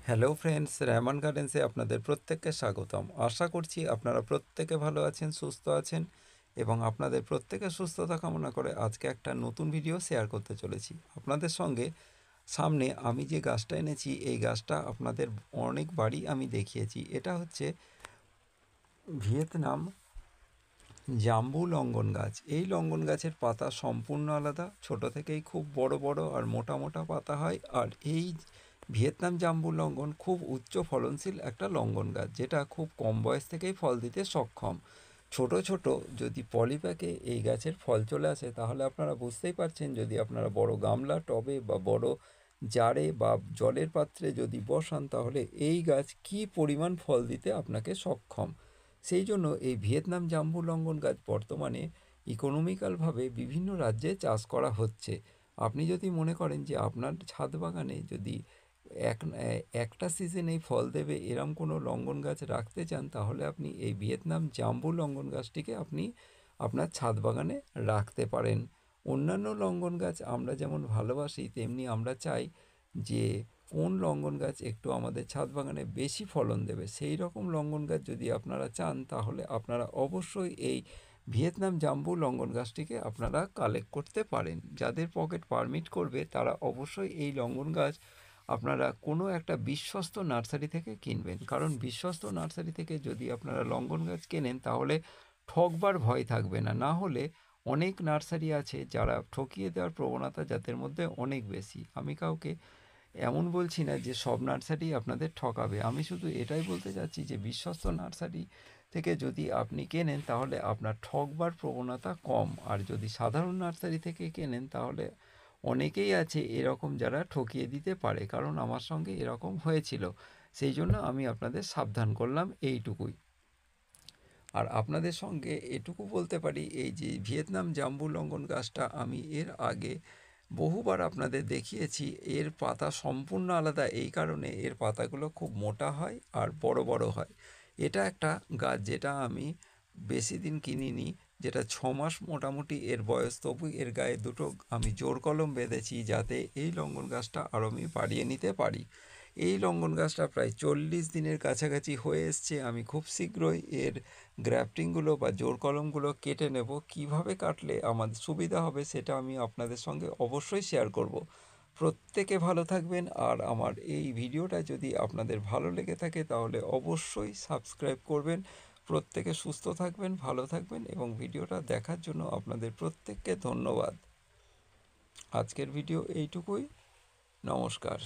Hello friends, Rehman গার্ডেন্সে আপনাদের প্রত্যেককে স্বাগতম। আশা করছি আপনারা প্রত্যেকে ভালো আছেন, সুস্থ আছেন এবং আপনাদের প্রত্যেকের সুস্থতা কামনা করে আজকে একটা নতুন ভিডিও শেয়ার করতে চলেছি আপনাদের সঙ্গে। সামনে আমি যে গাছটা এনেছি এই গাছটা আপনাদের অনেকবারই আমি দেখিয়েছি। এটা হচ্ছে ভিয়েতনাম জাম্বু লঙ্ঘন গাছ। এই লঙ্ঘন গাছের পাতা সম্পূর্ণ আলাদা, ছোট থেকেই খুব বড় বড় আর মোটা মোটা পাতা হয়। আর এই ভিয়েতনাম জাম্বু লঙ্ঘন খুব উচ্চ ফলনশীল একটা লঙ্ঘন গাছ, যেটা খুব কম বয়স থেকেই ফল দিতে সক্ষম। ছোট ছোট যদি পলিপ্যাকে এই গাছের ফল চলে আসে তাহলে আপনারা বুঝতেই পারছেন, যদি আপনারা বড় গামলা, টবে বা বড় জারে বা জলের পাত্রে যদি বসান তাহলে এই গাছ কী পরিমাণ ফল দিতে আপনাকে সক্ষম। সেই জন্য এই ভিয়েতনাম জাম্বু লঙ্ঘন গাছ বর্তমানে ইকোনমিক্যালভাবে বিভিন্ন রাজ্যে চাষ করা হচ্ছে। আপনি যদি মনে করেন যে আপনার ছাদ বাগানে যদি একটা সিজনেই ফল দেবে এরম কোনো লঙ্ঘন গাছ রাখতে চান, তাহলে আপনি এই ভিয়েতনাম জাম্বু লঙ্ঘন গাছটিকে আপনি আপনার ছাদ বাগানে রাখতে পারেন। অন্যান্য লঙ্ঘন গাছ আমরা যেমন ভালোবাসি, তেমনি আমরা চাই যে কোন লঙ্ঘন গাছ একটু আমাদের ছাদ বাগানে বেশি ফলন দেবে। সেই রকম লঙ্ঘন গাছ যদি আপনারা চান তাহলে আপনারা অবশ্যই এই ভিয়েতনাম জাম্বু লঙ্ঘন গাছটিকে আপনারা কালেক্ট করতে পারেন। যাদের পকেট পারমিট করবে তারা অবশ্যই এই লঙ্ঘন গাছ আপনারা কোনো একটা বিশ্বস্ত নার্সারি থেকে কিনবেন, কারণ বিশ্বস্ত নার্সারি থেকে যদি আপনারা লঙ্ঘন গাছ কেনেন তাহলে ঠকবার ভয় থাকবে না। না হলে অনেক নার্সারি আছে যারা ঠকিয়ে দেওয়ার প্রবণতা যাদের মধ্যে অনেক বেশি। আমি কাউকে এমন বলছি না যে সব নার্সারি আপনাদের ঠকাবে, আমি শুধু এটাই বলতে চাচ্ছি যে বিশ্বস্ত নার্সারি থেকে যদি আপনি কেনেন তাহলে আপনার ঠকবার প্রবণতা কম। আর যদি সাধারণ নার্সারি থেকে কেনেন তাহলে অনেকেই আছে এরকম যারা ঠকিয়ে দিতে পারে, কারণ আমার সঙ্গে এরকম হয়েছিল। সেই জন্য আমি আপনাদের সাবধান করলাম এইটুকুই। আর আপনাদের সঙ্গে এটুকু বলতে পারি, এই যে ভিয়েতনাম জাম্বু লঙ্ঘন গাছটা আমি এর আগে বহুবার আপনাদের দেখিয়েছি। এর পাতা সম্পূর্ণ আলাদা এই কারণে, এর পাতাগুলো খুব মোটা হয় আর বড় বড় হয়। এটা একটা গাছ যেটা আমি বেশি দিন কিনিনি, যেটা 6 মাস মোটামুটি এর বয়স, তবু এর গায়ে দুটো আমি জোর কলম বেঁধেছি যাতে এই লঙ্ঘন গাছটা আরও আমি বাড়িয়ে নিতে পারি। এই লঙ্ঘন গাছটা প্রায় 40 দিনের কাছাকাছি হয়ে এসছে। আমি খুব শীঘ্রই এর গ্রাফটিংগুলো বা জোর কলমগুলো কেটে নেব। কিভাবে কাটলে আমাদের সুবিধা হবে সেটা আমি আপনাদের সঙ্গে অবশ্যই শেয়ার করব। প্রত্যেকে ভালো থাকবেন, আর আমার এই ভিডিওটা যদি আপনাদের ভালো লেগে থাকে তাহলে অবশ্যই সাবস্ক্রাইব করবেন। প্রত্যেকে সুস্থ থাকবেন, ভালো থাকবেন এবং ভিডিওটা দেখার জন্য আপনাদের প্রত্যেককে ধন্যবাদ। আজকের ভিডিও এইটুকুই। নমস্কার।